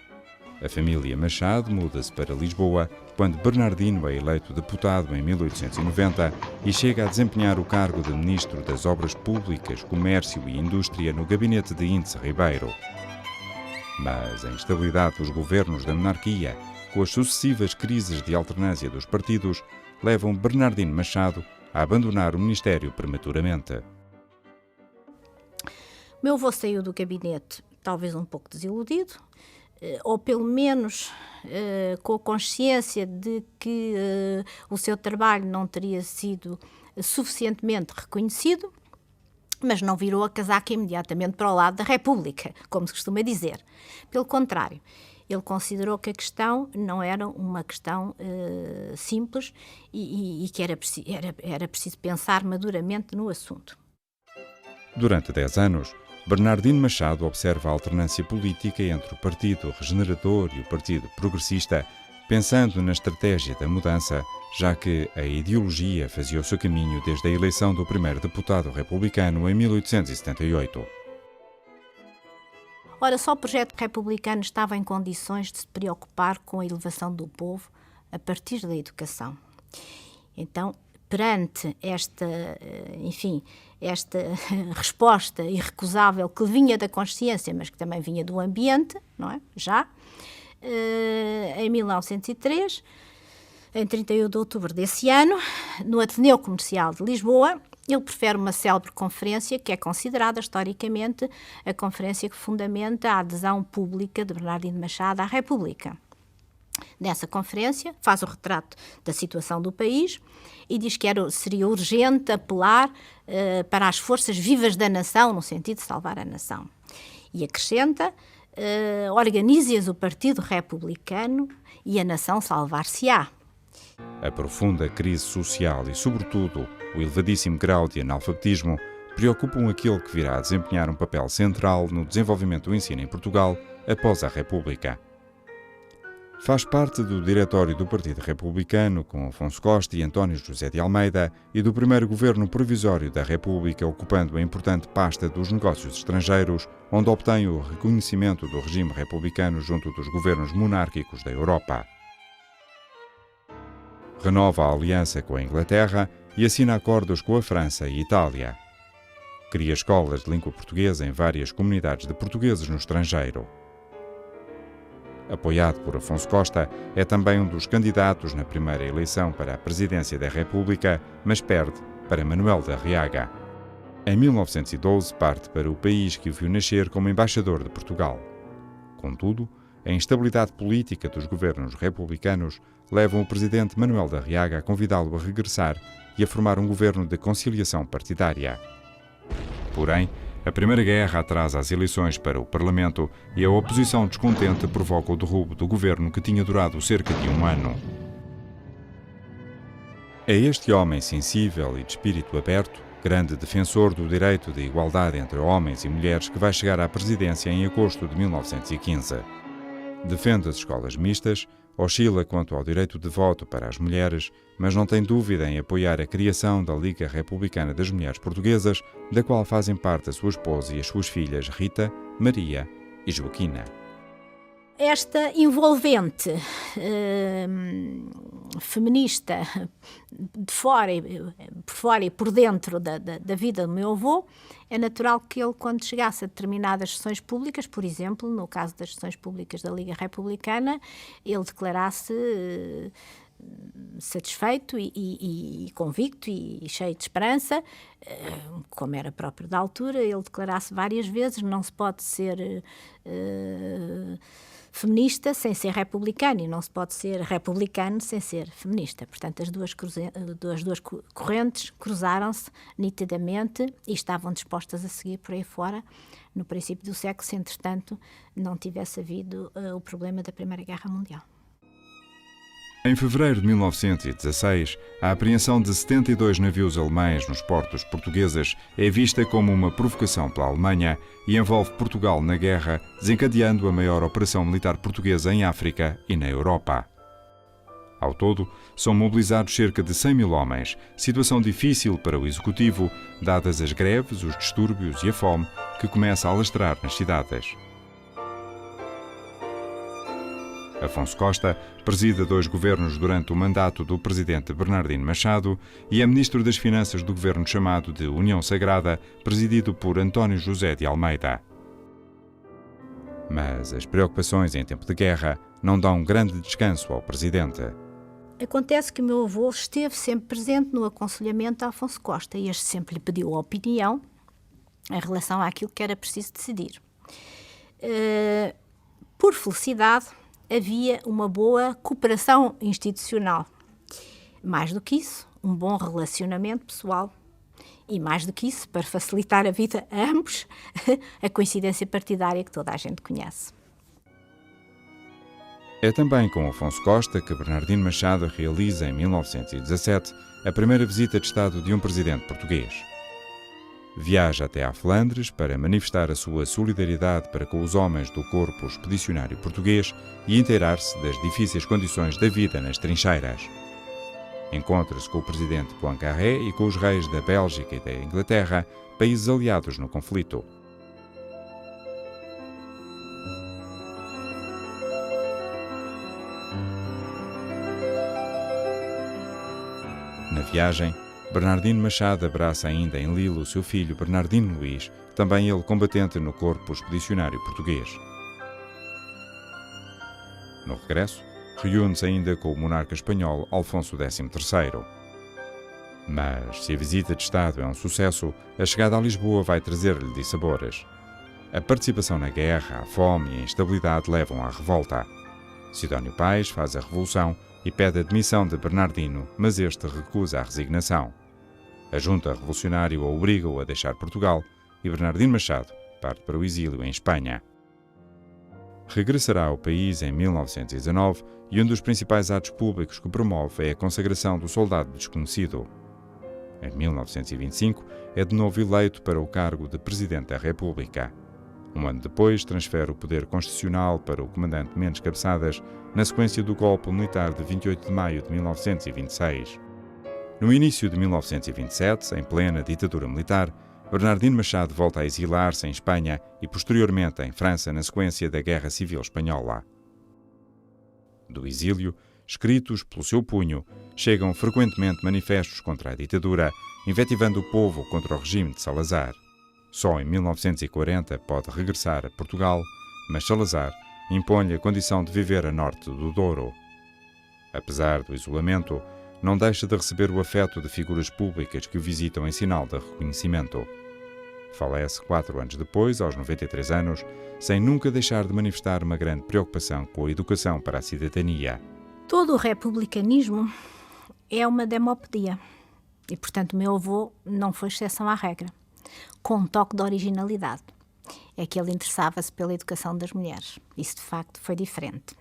A família Machado muda-se para Lisboa quando Bernardino é eleito deputado em 1890 e chega a desempenhar o cargo de Ministro das Obras Públicas, Comércio e Indústria no gabinete de Índice Ribeiro. Mas a instabilidade dos governos da monarquia, com as sucessivas crises de alternância dos partidos, levam Bernardino Machado a abandonar o ministério prematuramente. Meu avô saiu do gabinete talvez um pouco desiludido, ou pelo menos com a consciência de que o seu trabalho não teria sido suficientemente reconhecido, mas não virou a casaca imediatamente para o lado da República, como se costuma dizer. Pelo contrário, ele considerou que a questão não era uma questão simples e que era preciso pensar maduramente no assunto. Durante 10 anos, Bernardino Machado observa a alternância política entre o Partido Regenerador e o Partido Progressista, pensando na estratégia da mudança, já que a ideologia fazia o seu caminho desde a eleição do primeiro deputado republicano em 1878. Ora, só o projeto republicano estava em condições de se preocupar com a elevação do povo a partir da educação. Então, perante esta resposta irrecusável que vinha da consciência, mas que também vinha do ambiente, não é? Já, em 1903, em 31 de outubro desse ano, no Ateneu Comercial de Lisboa, ele prefere uma célebre conferência que é considerada historicamente a conferência que fundamenta a adesão pública de Bernardino Machado à República. Nessa conferência, faz o retrato da situação do país e diz que seria urgente apelar para as forças vivas da nação, no sentido de salvar a nação. E acrescenta, organize-as o Partido Republicano e a nação salvar-se-á. A profunda crise social e, sobretudo, o elevadíssimo grau de analfabetismo preocupam aquele que virá a desempenhar um papel central no desenvolvimento do ensino em Portugal após a República. Faz parte do diretório do Partido Republicano, com Afonso Costa e António José de Almeida, e do primeiro governo provisório da República, ocupando a importante pasta dos negócios estrangeiros, onde obtém o reconhecimento do regime republicano junto dos governos monárquicos da Europa. Renova a aliança com a Inglaterra e assina acordos com a França e Itália. Cria escolas de língua portuguesa em várias comunidades de portugueses no estrangeiro. Apoiado por Afonso Costa, é também um dos candidatos na primeira eleição para a presidência da República, mas perde para Manuel da Arriaga. Em 1912 parte para o país que o viu nascer como embaixador de Portugal. Contudo, a instabilidade política dos governos republicanos levam o presidente Manuel da Arriaga a convidá-lo a regressar e a formar um governo de conciliação partidária. Porém, a Primeira Guerra atrasa as eleições para o Parlamento e a oposição descontente provoca o derrubo do governo que tinha durado cerca de um ano. É este homem sensível e de espírito aberto, grande defensor do direito de igualdade entre homens e mulheres, que vai chegar à presidência em agosto de 1915. Defende as escolas mistas, oscila quanto ao direito de voto para as mulheres, mas não tem dúvida em apoiar a criação da Liga Republicana das Mulheres Portuguesas, da qual fazem parte a sua esposa e as suas filhas Rita, Maria e Joaquina. Esta envolvente feminista por fora e por dentro da vida do meu avô, é natural que ele, quando chegasse a determinadas sessões públicas, por exemplo, no caso das sessões públicas da Liga Republicana, ele declarasse satisfeito e convicto e cheio de esperança, como era próprio da altura, ele declarasse várias vezes: não se pode ser feminista sem ser republicano e não se pode ser republicano sem ser feminista. Portanto, as duas correntes cruzaram-se nitidamente e estavam dispostas a seguir por aí fora no princípio do século, se entretanto não tivesse havido o problema da Primeira Guerra Mundial. Em fevereiro de 1916, a apreensão de 72 navios alemães nos portos portugueses é vista como uma provocação pela Alemanha e envolve Portugal na guerra, desencadeando a maior operação militar portuguesa em África e na Europa. Ao todo, são mobilizados cerca de 100 mil homens, situação difícil para o Executivo, dadas as greves, os distúrbios e a fome que começa a alastrar nas cidades. Afonso Costa preside 2 governos durante o mandato do presidente Bernardino Machado e é ministro das Finanças do governo chamado de União Sagrada, presidido por António José de Almeida. Mas as preocupações em tempo de guerra não dão grande descanso ao presidente. Acontece que o meu avô esteve sempre presente no aconselhamento a Afonso Costa e este sempre lhe pediu a opinião em relação àquilo que era preciso decidir. Por felicidade, havia uma boa cooperação institucional. Mais do que isso, um bom relacionamento pessoal. E mais do que isso, para facilitar a vida a ambos, a coincidência partidária que toda a gente conhece. É também com Afonso Costa que Bernardino Machado realiza, em 1917, a primeira visita de Estado de um presidente português. Viaja até à Flandres para manifestar a sua solidariedade para com os homens do Corpo Expedicionário Português e inteirar-se das difíceis condições da vida nas trincheiras. Encontra-se com o presidente Poincaré e com os reis da Bélgica e da Inglaterra, países aliados no conflito. Na viagem, Bernardino Machado abraça ainda em Lille o seu filho Bernardino Luís, também ele combatente no Corpo Expedicionário Português. No regresso, reúne-se ainda com o monarca espanhol Alfonso XIII. Mas, se a visita de Estado é um sucesso, a chegada a Lisboa vai trazer-lhe dissabores. A participação na guerra, a fome e a instabilidade levam à revolta. Sidónio Pais faz a revolução e pede a demissão de Bernardino, mas este recusa a resignação. A junta revolucionária o obriga-o a deixar Portugal e Bernardino Machado parte para o exílio em Espanha. Regressará ao país em 1919 e um dos principais atos públicos que promove é a consagração do soldado desconhecido. Em 1925, é de novo eleito para o cargo de Presidente da República. Um ano depois, transfere o poder constitucional para o comandante Mendes Cabeçadas, na sequência do golpe militar de 28 de maio de 1926. No início de 1927, em plena ditadura militar, Bernardino Machado volta a exilar-se em Espanha e, posteriormente, em França, na sequência da Guerra Civil Espanhola. Do exílio, escritos pelo seu punho, chegam frequentemente manifestos contra a ditadura, invetivando o povo contra o regime de Salazar. Só em 1940 pode regressar a Portugal, mas Salazar impõe-lhe a condição de viver a norte do Douro. Apesar do isolamento, não deixa de receber o afeto de figuras públicas que o visitam em sinal de reconhecimento. Falece 4 anos depois, aos 93 anos, sem nunca deixar de manifestar uma grande preocupação com a educação para a cidadania. Todo o republicanismo é uma demopedia e, portanto, o meu avô não foi exceção à regra, com um toque de originalidade. É que ele interessava-se pela educação das mulheres. Isso, de facto, foi diferente.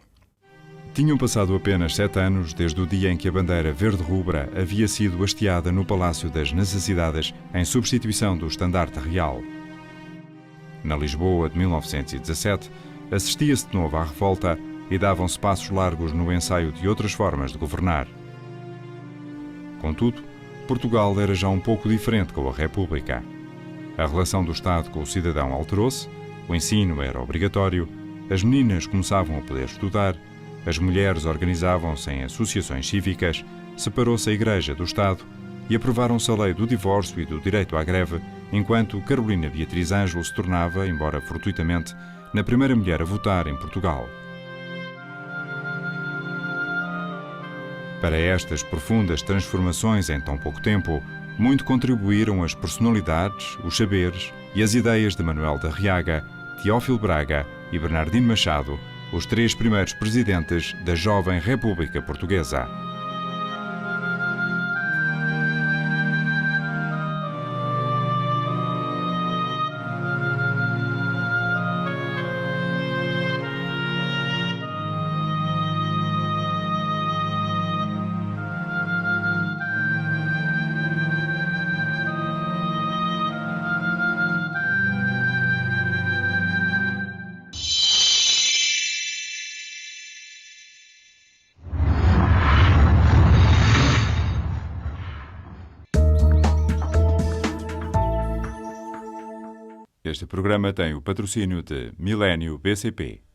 Tinham passado apenas 7 anos desde o dia em que a bandeira verde-rubra havia sido hasteada no Palácio das Necessidades em substituição do estandarte real. Na Lisboa de 1917, assistia-se de novo à revolta e davam-se passos largos no ensaio de outras formas de governar. Contudo, Portugal era já um pouco diferente com a República. A relação do Estado com o cidadão alterou-se, o ensino era obrigatório, as meninas começavam a poder estudar, as mulheres organizavam-se em associações cívicas, separou-se a Igreja do Estado e aprovaram-se a lei do divórcio e do direito à greve, enquanto Carolina Beatriz Ângelo se tornava, embora fortuitamente, na primeira mulher a votar em Portugal. Para estas profundas transformações em tão pouco tempo, muito contribuíram as personalidades, os saberes e as ideias de Manuel da Arriaga, Teófilo Braga e Bernardino Machado, os 3 primeiros presidentes da jovem República Portuguesa. Este programa tem o patrocínio de Milênio BCP.